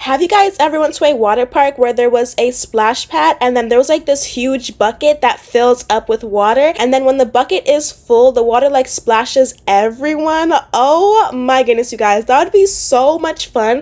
Have you guys ever went to a water park where there was a splash pad and then there was like this huge bucket that fills up with water, and then when the bucket is full, the water like splashes everyone? Oh my goodness, you guys, that would be so much fun.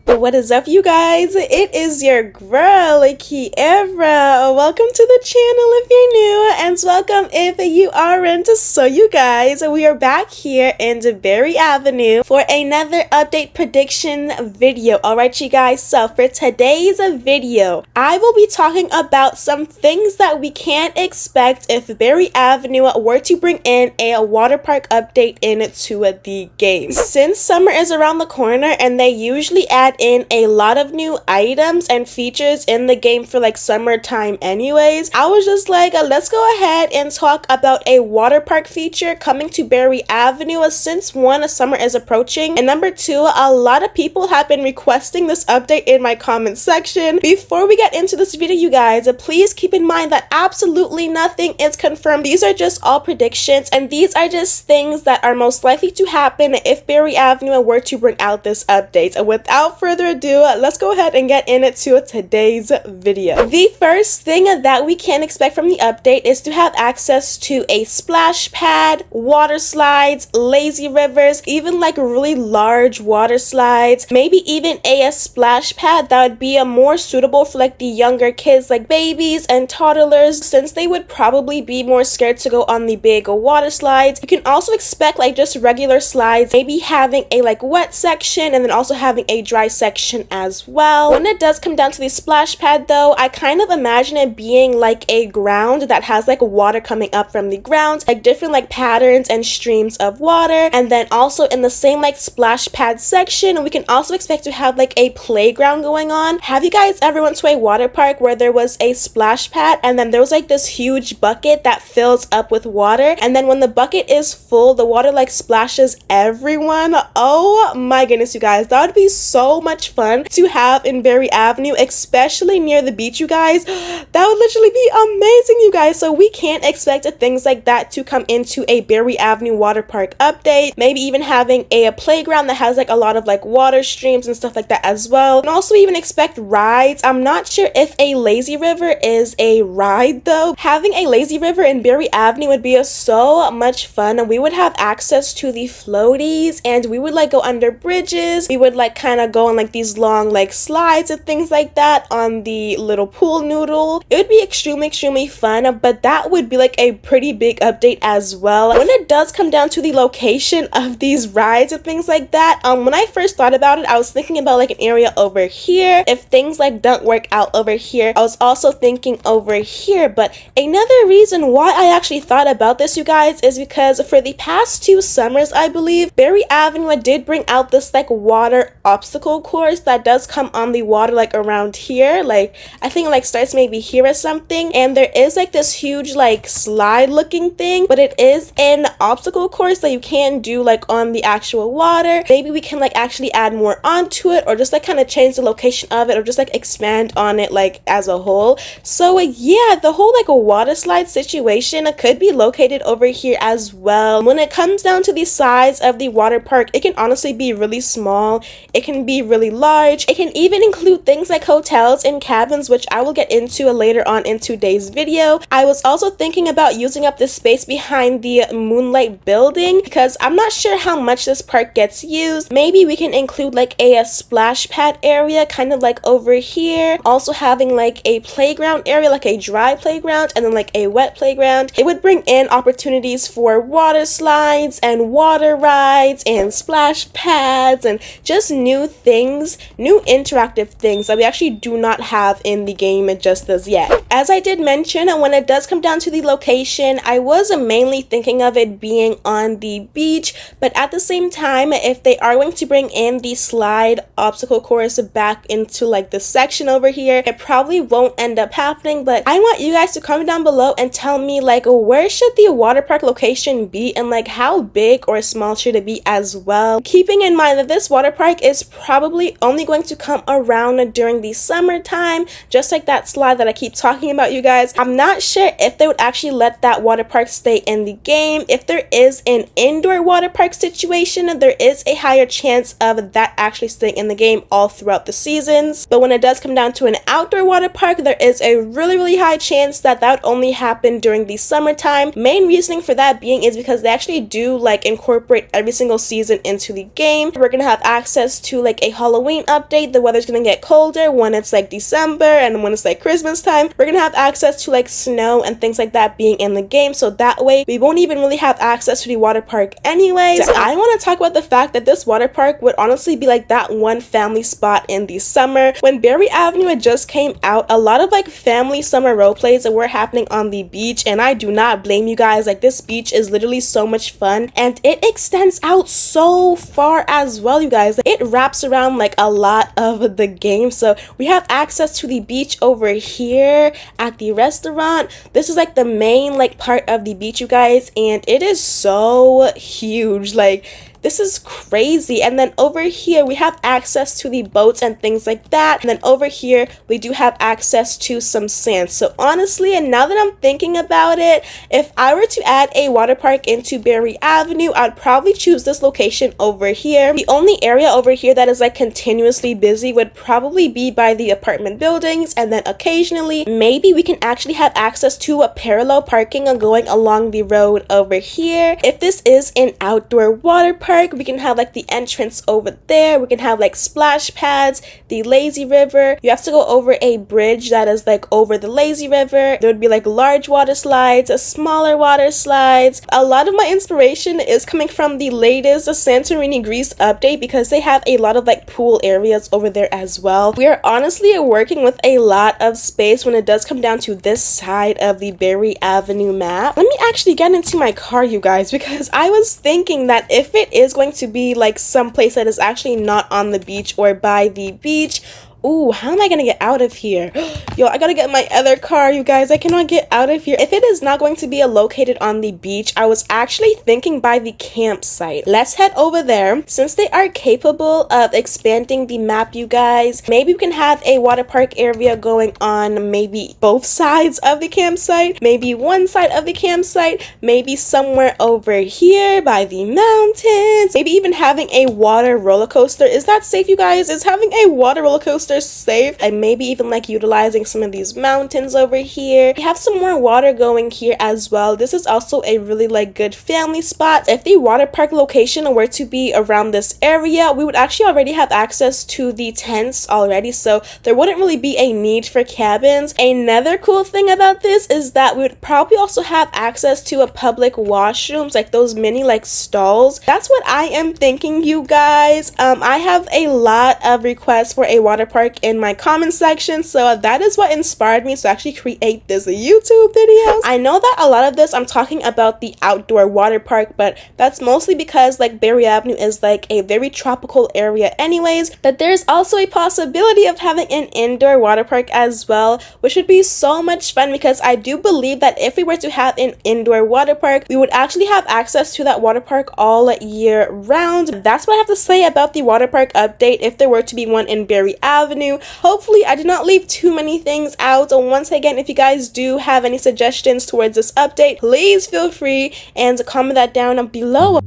What is up, you guys? It is your girl, Kierra. Welcome to the channel if you're new, and welcome if you aren't. So you guys, we are back here in Berry Avenue for another update prediction video. Alright, you guys, so for today's video, I will be talking about some things that we can't expect if Berry Avenue were to bring in a water park update into the game. Since summer is around the corner and they usually add in a lot of new items and features in the game for like summertime anyways, I was just like, let's go ahead and talk about a water park feature coming to Berry Avenue, since one, summer is approaching, and number two, a lot of people have been requesting this update in my comment section. Before we get into this video, you guys, please keep in mind that absolutely nothing is confirmed. These are just all predictions, and these are just things that are most likely to happen if Berry Avenue were to bring out this update. Without further ado, let's go ahead and get into today's video. The first thing that we can expect from the update is to have access to a splash pad, water slides, lazy rivers, even like really large water slides, maybe even a splash pad that would be more suitable for like the younger kids, like babies and toddlers, since they would probably be more scared to go on the big water slides. You can also expect like just regular slides, maybe having a like wet section and then also having a dry section as well. When it does come down to the splash pad though, I kind of imagine it being like a ground that has like water coming up from the ground, like different like patterns and streams of water. And then also in the same like splash pad section, we can also expect to have like a playground going on. Have you guys ever went to a water park where there was a splash pad and then there was like this huge bucket that fills up with water, and then when the bucket is full, the water like splashes everyone? Oh my goodness, you guys, that would be so much fun to have in Berry Avenue, especially near the beach, you guys. That would literally be amazing, you guys. So we can't expect things like that to come into a Berry Avenue water park update. Maybe even having a playground that has like a lot of like water streams and stuff like that as well. And also even expect rides. I'm not sure if a lazy river is a ride though. Having a lazy river in Berry Avenue would be so much fun, and we would have access to the floaties, and we would like go under bridges. We would like kind of go on like these long like slides and things like that on the little pool noodle. It would be extremely fun, but that would be like a pretty big update as well. When it does come down to the location of these rides and things like that, when I first thought about it, I was thinking about like an area over here. If things like don't work out over here, I was also thinking over here. But another reason why I actually thought about this, you guys, is because for the past 2 summers, I believe Berry Avenue did bring out this like water obstacle course that does come on the water like around here. Like I think it like starts maybe here or something, and there is like this huge like slide looking thing, but it is an obstacle course that you can do like on the actual water. Maybe we can like actually add more onto it, or just like kind of change the location of it, or just like expand on it like as a whole. So yeah, the whole like a water slide situation could be located over here as well. When it comes down to the size of the water park, it can honestly be really small, it can be really large, it can even include things like hotels and cabins, which I will get into later on in today's video. I was also thinking about using up the space behind the Moonlight building, because I'm not sure how much this park gets used. Maybe we can include like a splash pad area kind of like over here, also having like a playground area, like a dry playground, and then like a wet playground. It would bring in opportunities for water slides and water rides and splash pads and just new things things, new interactive things that we actually do not have in the game just as yet. As I did mention, when it does come down to the location, I was mainly thinking of it being on the beach, but at the same time, if they are going to bring in the slide obstacle course back into like the section over here, it probably won't end up happening. But I want you guys to comment down below and tell me, like, where should the water park location be, and like how big or small should it be as well, keeping in mind that this water park is probably only going to come around during the summertime, just like that slide that I keep talking about, you guys. I'm not sure if they would actually let that water park stay in the game. If there is an indoor water park situation, there is a higher chance of that actually staying in the game all throughout the seasons. But when it does come down to an outdoor water park, there is a really high chance that that would only happen during the summertime. Main reasoning for that being is because they actually do like incorporate every single season into the game. We're gonna have access to like a Halloween update. The weather's gonna get colder when it's like December, and when it's like Christmas time, we're gonna have access to like snow and things like that being in the game, so that way we won't even really have access to the water park anyways. I want to talk about the fact that this water park would honestly be like that one family spot in the summer. When Berry Avenue had just came out, a lot of like family summer role plays that were happening on the beach, and I do not blame you guys. Like, this beach is literally so much fun, and it extends out so far as well, you guys. It wraps around like a lot of the game, so we have access to the beach over here at the restaurant. This is like the main like part of the beach, you guys, and it is so huge. Like, this is crazy. And then over here we have access to the boats and things like that, and then over here we do have access to some sand. So honestly, and now that I'm thinking about it, if I were to add a water park into Berry Avenue, I'd probably choose this location over here. The only area over here that is like continuously busy would probably be by the apartment buildings, and then occasionally maybe we can actually have access to a parallel parking going along the road over here. If this is an outdoor water park, we can have like the entrance over there. We can have like splash pads, the lazy river. You have to go over a bridge that is like over the lazy river. There would be like large water slides, smaller water slides. A lot of my inspiration is coming from the latest Santorini Greece update, because they have a lot of like pool areas over there as well. We are honestly working with a lot of space when it does come down to this side of the Berry Avenue map. Let me actually get into my car, you guys, because I was thinking that if it is going to be like some place that is actually not on the beach or by the beach, ooh, how am I gonna get out of here? Yo, I gotta get my other car, you guys. I cannot get out of here. If it is not going to be located on the beach, I was actually thinking by the campsite. Let's head over there. Since they are capable of expanding the map, you guys, maybe we can have a water park area going on maybe both sides of the campsite, maybe one side of the campsite, maybe somewhere over here by the mountains, maybe even having a water roller coaster. Is that safe, you guys? Is having a water roller coaster safe? And maybe even like utilizing some of these mountains over here. We have some more water going here as well. This is also a really like good family spot. If the water park location were to be around this area, we would actually already have access to the tents already, so there wouldn't really be a need for cabins. Another cool thing about this is that we would probably also have access to a public washrooms, like those mini like stalls. That's what I am thinking, you guys. I have a lot of requests for a water park in my comment section, so that is what inspired me to actually create this YouTube video. I know that a lot of this I'm talking about the outdoor water park, but that's mostly because like Berry Avenue is like a very tropical area anyways, but there's also a possibility of having an indoor water park as well, which would be so much fun, because I do believe that if we were to have an indoor water park, we would actually have access to that water park all year round. That's what I have to say about the water park update, if there were to be one in Berry Avenue. Hopefully I did not leave too many things out. And once again, if you guys do have any suggestions towards this update, please feel free and comment that down below.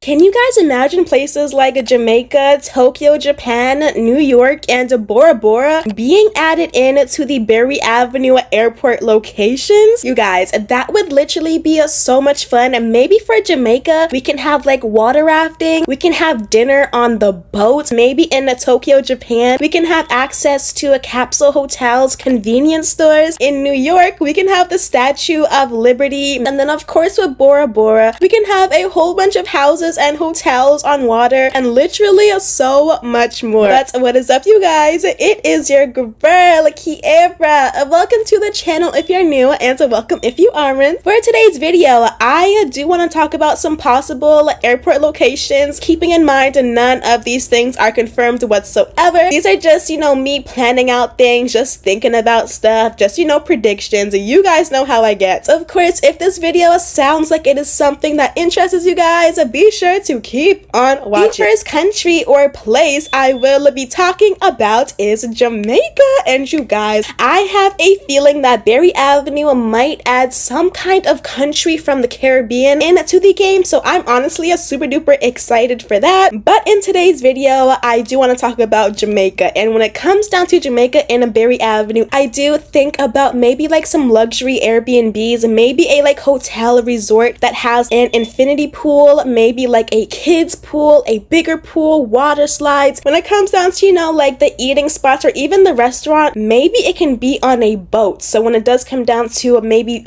Can you guys imagine places like Jamaica, Tokyo, Japan, New York, and Bora Bora being added in to the Berry Avenue airport locations? You guys, that would literally be so much fun. And maybe for Jamaica, we can have like water rafting, we can have dinner on the boat. Maybe in Tokyo, Japan, we can have access to a capsule hotels, convenience stores. In New York, we can have the Statue of Liberty. And then of course with Bora Bora, we can have a whole bunch of houses villas and hotels on water, and literally so much more. But what is up, you guys? It is your girl, Kierra. Welcome to the channel if you're new, and welcome if you aren't. For today's video, I do want to talk about some possible airport locations, keeping in mind none of these things are confirmed whatsoever. These are just, me planning out things, just thinking about stuff, just, predictions. You guys know how I get. Of course, if this video sounds like it is something that interests you guys, be sure to keep on watching. The first country or place I will be talking about is Jamaica, and you guys, I have a feeling that Berry Avenue might add some kind of country from the Caribbean into the game, so I'm honestly super duper excited for that. But in today's video, I do want to talk about Jamaica, and when it comes down to Jamaica and Berry Avenue, I do think about maybe like some luxury Airbnbs, maybe a hotel resort that has an infinity pool, maybe like a kids pool, a bigger pool, water slides. When it comes down to the eating spots or even the restaurant, maybe it can be on a boat. So when it does come down to maybe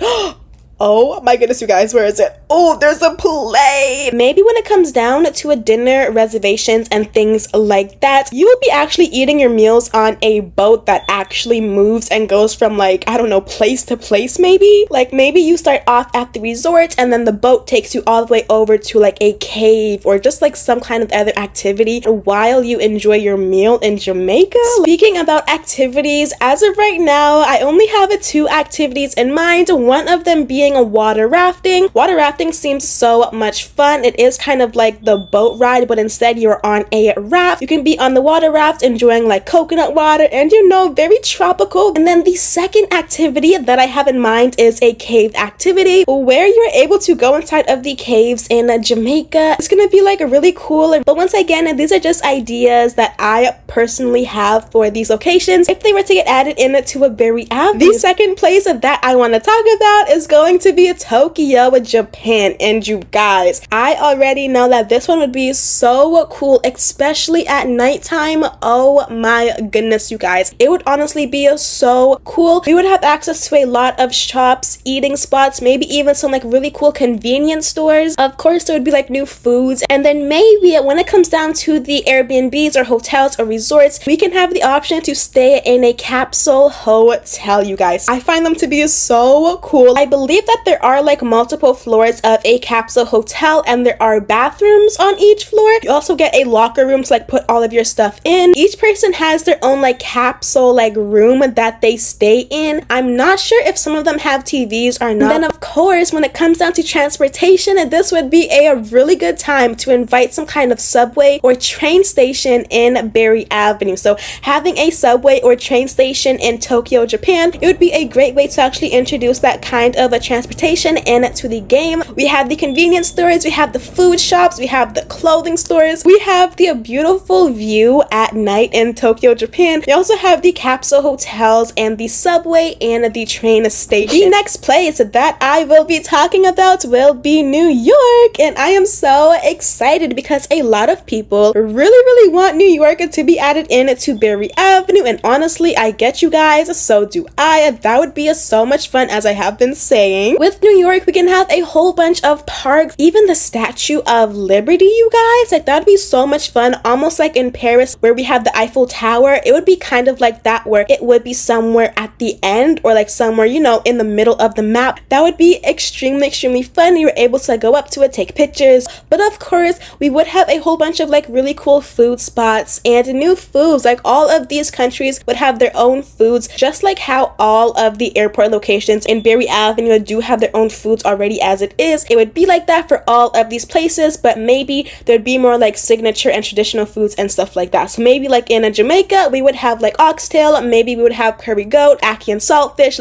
oh my goodness, you guys, where is it? Oh, there's a plane! Maybe when it comes down to a dinner, reservations, and things like that, you will be actually eating your meals on a boat that actually moves and goes from I don't know, place to place maybe? Maybe you start off at the resort and then the boat takes you all the way over to a cave or just some kind of other activity while you enjoy your meal in Jamaica. Speaking about activities, as of right now, I only have two activities in mind, one of them being a water rafting. Water rafting seems so much fun. It is kind of like the boat ride, but instead you're on a raft. You can be on the water raft enjoying coconut water and very tropical. And then the second activity that I have in mind is a cave activity where you're able to go inside of the caves in Jamaica. It's gonna be really cool, but once again, these are just ideas that I personally have for these locations if they were to get added into a Berry Avenue. The second place that I want to talk about is going to be Tokyo, Japan, and you guys, I already know that this one would be so cool, especially at nighttime. Oh my goodness, you guys, it would honestly be so cool. We would have access to a lot of shops, eating spots, maybe even some really cool convenience stores. Of course, there would be new foods, and then maybe when it comes down to the Airbnbs or hotels or resorts, we can have the option to stay in a capsule hotel. You guys, I find them to be so cool. I believe that there are multiple floors of a capsule hotel, and there are bathrooms on each floor. You also get a locker room to put all of your stuff in. Each person has their own capsule room that they stay in. I'm not sure if some of them have TVs or not. And then of course, when it comes down to transportation, this would be a really good time to invite some kind of subway or train station in Berry Avenue. So having a subway or train station in Tokyo, Japan, it would be a great way to actually introduce that kind of a transportation into the game. We have the convenience stores, we have the food shops, we have the clothing stores, we have the beautiful view at night in Tokyo, Japan. We also have the capsule hotels and the subway and the train station. The next place that I will be talking about will be New York, and I am so excited because a lot of people really want New York to be added in to Berry Avenue, and honestly, I get you guys, so do I. That would be so much fun, as I have been saying. With New York, we can have a whole bunch of parks, even the Statue of Liberty, you guys. That'd be so much fun, almost like in Paris where we have the Eiffel Tower. It would be kind of like that, where it would be somewhere at the end or somewhere, in the middle of the map. That would be extremely fun. You're able to go up to it, take pictures. But of course, we would have a whole bunch of really cool food spots and new foods. All of these countries would have their own foods, just like how all of the airport locations in Berry Avenue do have their own foods already as it is. It would be like that for all of these places, but maybe there'd be more signature and traditional foods and stuff like that. So maybe in Jamaica, we would have oxtail, maybe we would have curry goat, ackee and saltfish,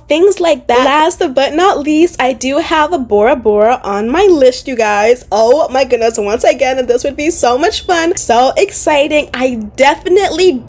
things like that. Last but not least, I do have a Bora Bora on my list, you guys. Oh my goodness, once again, this would be so much fun, so exciting. I definitely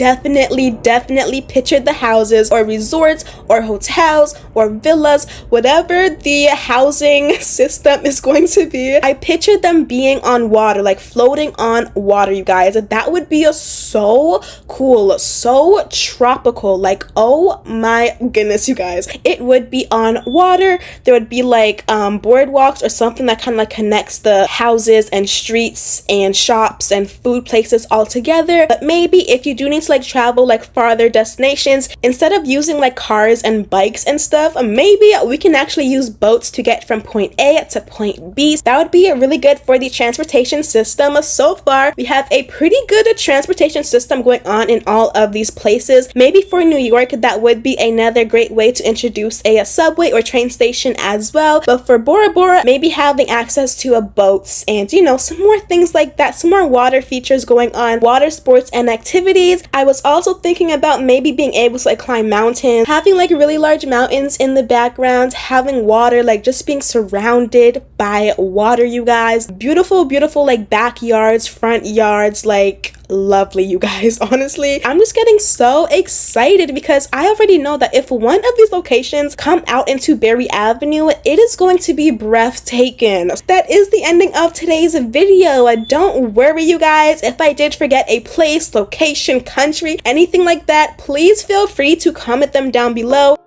pictured the houses or resorts or hotels or villas, whatever whatever the housing system is going to be, I picture them being on water, like floating on water, you guys. That would be so cool, so tropical. Like, oh my goodness, you guys. It would be on water. There would be like boardwalks or something that kind of like connects the houses and streets and shops and food places all together. But maybe if you do need to like travel like farther destinations, instead of using like cars and bikes and stuff, maybe we can actually use boats to get from point A to point B. So that would be really good for the transportation system. So far, we have a pretty good transportation system going on in all of these places. Maybe for New York, that would be another great way to introduce a subway or train station as well. But for Bora Bora, maybe having access to a boats and, you know, some more things like that, some more water features going on, water sports and activities. I was also thinking about maybe being able to like climb mountains, having like really large mountains in the background, having water, like just being surrounded by water, you guys. Beautiful, beautiful like backyards, front yards, like lovely, you guys. Honestly, I'm just getting so excited because I already know that if one of these locations come out into Berry Avenue, it is going to be breathtaking. That is the ending of today's video. Don't worry, you guys, if I did forget a place, location, country, anything like that, please feel free to comment them down below.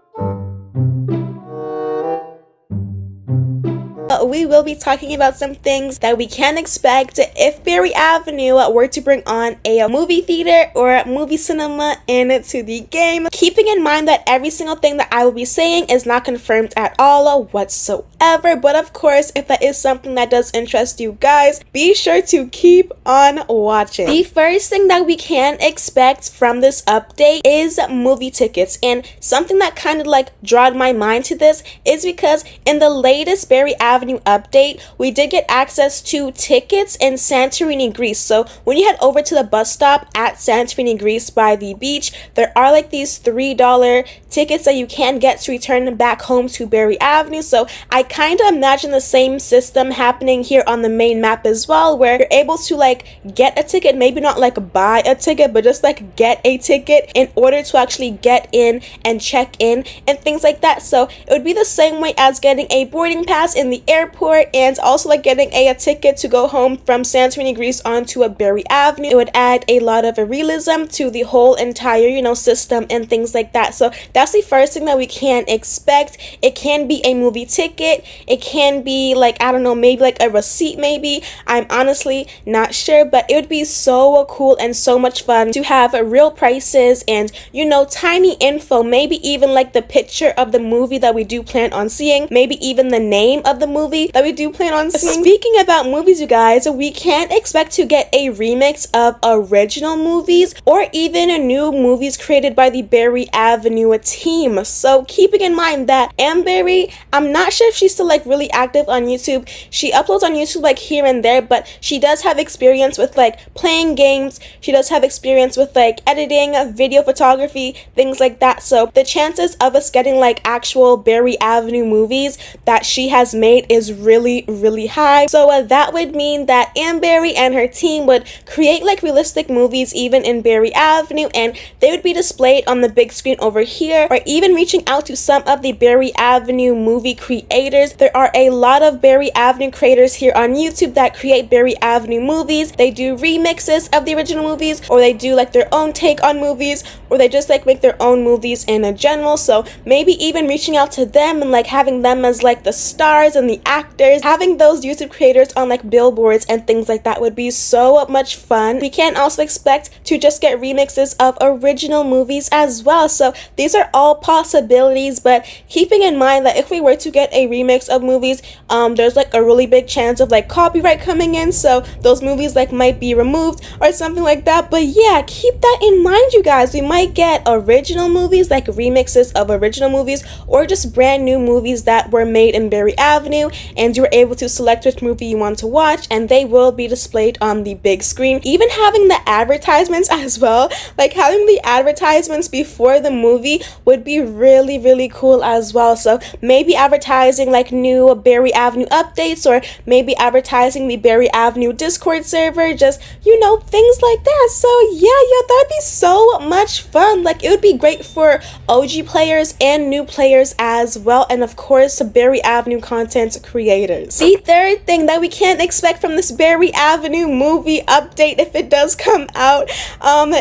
We will be talking about some things that we can expect if Berry Avenue were to bring on a movie theater or movie cinema into the game. Keeping in mind that every single thing that I will be saying is not confirmed at all whatsoever, but of course, if that is something that does interest you guys, be sure to keep on watching. The first thing that we can expect from this update is movie tickets, and something that kind of like drawed my mind to this is because in the latest Berry Avenue update, we did get access to tickets in Santorini, Greece. So when you head over to the bus stop at Santorini, Greece by the beach, there are like these $3 tickets that you can get to return back home to Berry Avenue. So I kind of imagine the same system happening here on the main map as well, where you're able to like get a ticket, maybe not like buy a ticket, but just like get a ticket in order to actually get in and check in and things like that. So it would be the same way as getting a boarding pass in the airport and also like getting a ticket to go home from Santorini, Greece onto a Berry Avenue. It would add a lot of realism to the whole entire, you know, system and things like that. So that's the first thing that we can expect. It can be a movie ticket. It can be like, I don't know, maybe like a receipt maybe. I'm honestly not sure, but it would be so cool and so much fun to have real prices and, you know, tiny info, maybe even like the picture of the movie that we do plan on seeing, maybe even the name of the movie that we do plan on seeing. Speaking about movies, you guys, we can expect to get a remix of original movies or even new movies created by the Berry Avenue team. So keeping in mind that Berry, I'm not sure if she's still like really active on YouTube. She uploads on YouTube like here and there, but she does have experience with like playing games. She does have experience with like editing, video photography, things like that. So the chances of us getting like actual Berry Avenue movies that she has made is really, really high. So that would mean that Berry and her team would create like realistic movies even in Berry Avenue, and they would be displayed on the big screen over here, or even reaching out to some of the Berry Avenue movie creators. There are a lot of Berry Avenue creators here on YouTube that create Berry Avenue movies. They do remixes of the original movies, or they do like their own take on movies, or they just like make their own movies in general. So maybe even reaching out to them and like having them as like the stars and the actors, having those YouTube creators on like billboards and things like that would be so much fun. We can also expect to just get remixes of original movies as well. So these are all possibilities, but keeping in mind that if we were to get a remix of movies, there's like a really big chance of like copyright coming in, so those movies like might be removed or something like that. But yeah, keep that in mind, you guys. We might get original movies, like remixes of original movies, or just brand new movies that were made in Berry Avenue. Avenue, and you are able to select which movie you want to watch, and they will be displayed on the big screen. Even having the advertisements as well, like having the advertisements before the movie would be really, really cool as well. So maybe advertising like new Berry Avenue updates, or maybe advertising the Berry Avenue Discord server, just, you know, things like that. So yeah, that'd be so much fun. Like, it would be great for OG players and new players as well, and of course Berry Avenue content creators. The third thing that we can't expect from this Berry Avenue movie update, if it does come out,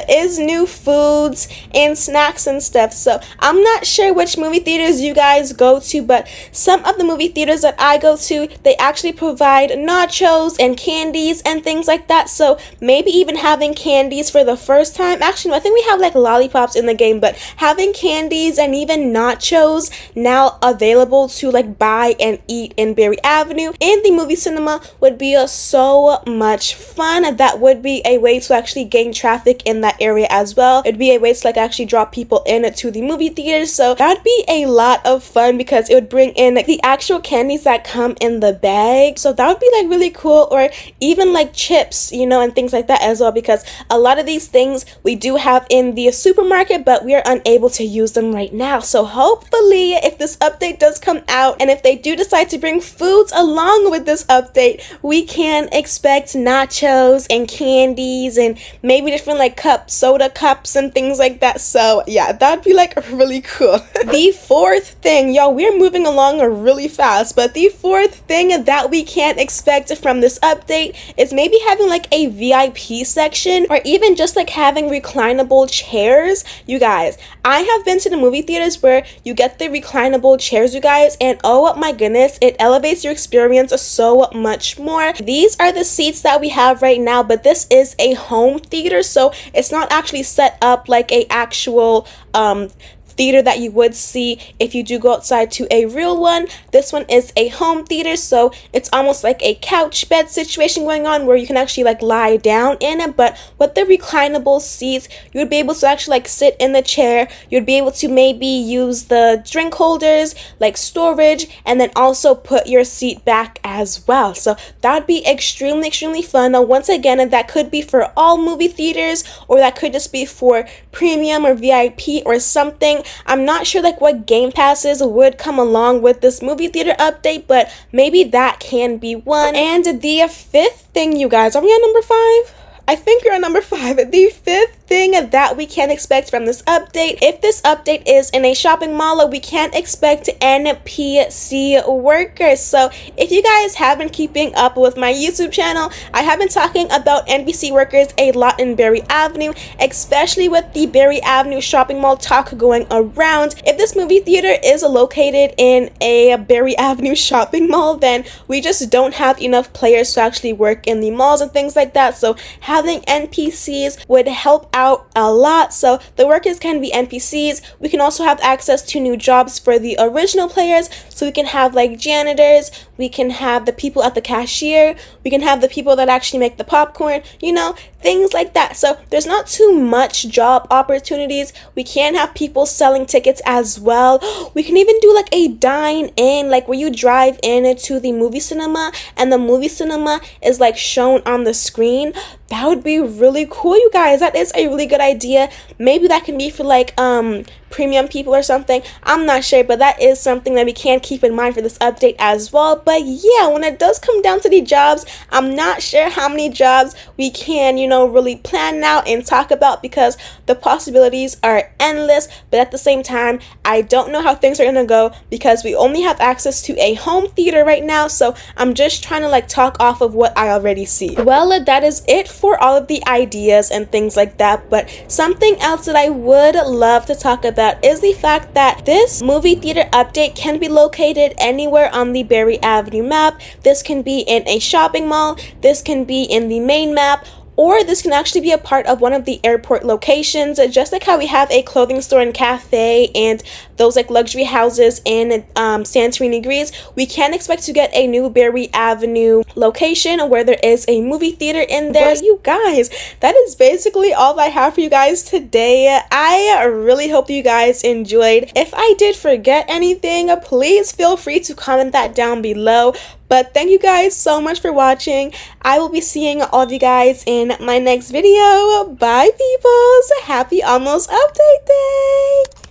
is new foods and snacks and stuff. So I'm not sure which movie theaters you guys go to, but some of the movie theaters that I go to, they actually provide nachos and candies and things like that. So maybe even having candies for the first time. Actually, no, I think we have like lollipops in the game, but having candies and even nachos now available to like buy and eat in Berry Avenue in the movie cinema would be so much fun. That would be a way to actually gain traffic in that area as well. It'd be a way to like actually draw people in to the movie theaters. So that'd be a lot of fun because it would bring in like the actual candies that come in the bag. So that would be like really cool, or even like chips, you know, and things like that as well, because a lot of these things we do have in the supermarket, but we are unable to use them right now. So hopefully, if this update does come out, and if they do decide to bring foods along with this update, we can expect nachos and candies and maybe different like soda cups and things like that. So yeah, that'd be like really cool. The fourth thing, y'all, we're moving along really fast, but the fourth thing that we can't expect from this update is maybe having like a VIP section, or even just like having reclinable chairs. You guys, I have been to the movie theaters where you get the reclinable chairs, you guys, and oh my goodness, it elevates your experience so much more. These are the seats that we have right now, but this is a home theater, so it's not actually set up like a actual theater that you would see if you do go outside to a real one. This one is a home theater, so it's almost like a couch bed situation going on where you can actually like lie down in it. But with the reclinable seats, you would be able to actually like sit in the chair. You'd be able to maybe use the drink holders like storage, and then also put your seat back as well. So that would be extremely fun. Now once again, that could be for all movie theaters, or that could just be for premium or VIP or something. I'm not sure like what game passes would come along with this movie theater update, but maybe that can be one. And the fifth thing, you guys, are we on number 5? I think we're on number 5. The fifth thing that we can expect from this update, if this update is in a shopping mall, we can't expect NPC workers. So if you guys have been keeping up with my YouTube channel, I have been talking about NPC workers a lot in Berry Avenue, especially with the Berry Avenue shopping mall talk going around. If this movie theater is located in a Berry Avenue shopping mall, then we just don't have enough players to actually work in the malls and things like that. So having NPCs would help out a lot. So the workers can be NPCs. We can also have access to new jobs for the original players. So we can have like janitors, we can have the people at the cashier, we can have the people that actually make the popcorn, you know, things like that. So there's not too much job opportunities. We can have people selling tickets as well. We can even do like a dine-in, like where you drive in to the movie cinema and the movie cinema is like shown on the screen. That would be really cool, you guys. That is a really good idea. Maybe that can be for like premium people or something. I'm not sure, but that is something that we can keep in mind for this update as well. But yeah, when it does come down to the jobs, I'm not sure how many jobs we can, you know, really plan out and talk about, because the possibilities are endless. But at the same time, I don't know how things are gonna go because we only have access to a home theater right now. So I'm just trying to like talk off of what I already see. Well, that is it for all of the ideas and things like that. But something else that I would love to talk about is the fact that this movie theater update can be located anywhere on the Berry Avenue map. This can be in a shopping mall, this can be in the main map, or this can actually be a part of one of the airport locations, just like how we have a clothing store and cafe and those like luxury houses in Santorini, Greece. We can expect to get a new Berry Avenue location where there is a movie theater in there. But you guys, that is basically all I have for you guys today. I really hope you guys enjoyed. If I did forget anything, please feel free to comment that down below. But thank you guys so much for watching. I will be seeing all of you guys in my next video. Bye, peoples. Happy almost update day.